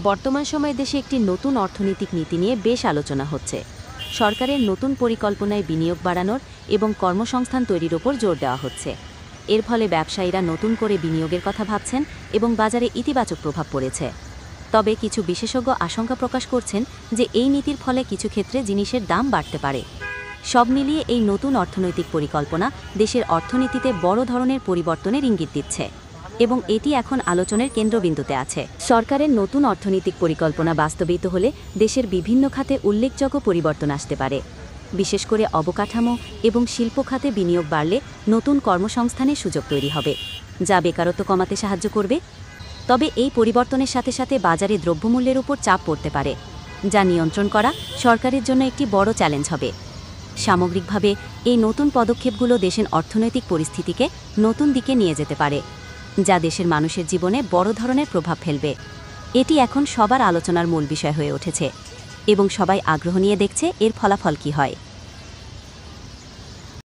বর্তমান সময়ে দেশে একটি নতুন অর্থনৈতিক নীতি নিয়ে বেশ আলোচনা হচ্ছে। সরকারের নতুন পরিকল্পনায় বিনিয়োগ বাড়ানোর এবং কর্মসংস্থান তৈরির ওপর জোর দেওয়া হচ্ছে। এর ফলে ব্যবসায়ীরা নতুন করে বিনিয়োগের কথা ভাবছেন এবং বাজারে ইতিবাচক প্রভাব পড়েছে। তবে কিছু বিশেষজ্ঞ আশঙ্কা প্রকাশ করছেন যে এই নীতির ফলে কিছু ক্ষেত্রে জিনিসের দাম বাড়তে পারে। সব মিলিয়ে এই নতুন অর্থনৈতিক পরিকল্পনা দেশের অর্থনীতিতে বড় ধরনের পরিবর্তনের ইঙ্গিত দিচ্ছে এবং এটি এখন আলোচনার কেন্দ্রবিন্দুতে আছে। সরকারের নতুন অর্থনৈতিক পরিকল্পনা বাস্তবায়িত হলে দেশের বিভিন্ন খাতে উল্লেখযোগ্য পরিবর্তন আসতে পারে। বিশেষ করে অবকাঠামো এবং শিল্প খাতে বিনিয়োগ বাড়লে নতুন কর্মসংস্থানের সুযোগ তৈরি হবে, যা বেকারত্ব কমাতে সাহায্য করবে। তবে এই পরিবর্তনের সাথে সাথে বাজারে দ্রব্যমূল্যের উপর চাপ পড়তে পারে, যা নিয়ন্ত্রণ করা সরকারের জন্য একটি বড় চ্যালেঞ্জ হবে। সামগ্রিকভাবে এই নতুন পদক্ষেপগুলো দেশের অর্থনৈতিক পরিস্থিতিকে নতুন দিকে নিয়ে যেতে পারে, যা দেশের মানুষের জীবনে বড় ধরনের প্রভাব ফেলবে। এটি এখন সবার আলোচনার মূল বিষয় হয়ে উঠেছে এবং সবাই আগ্রহ নিয়ে দেখছে এর ফলাফল কী হয়।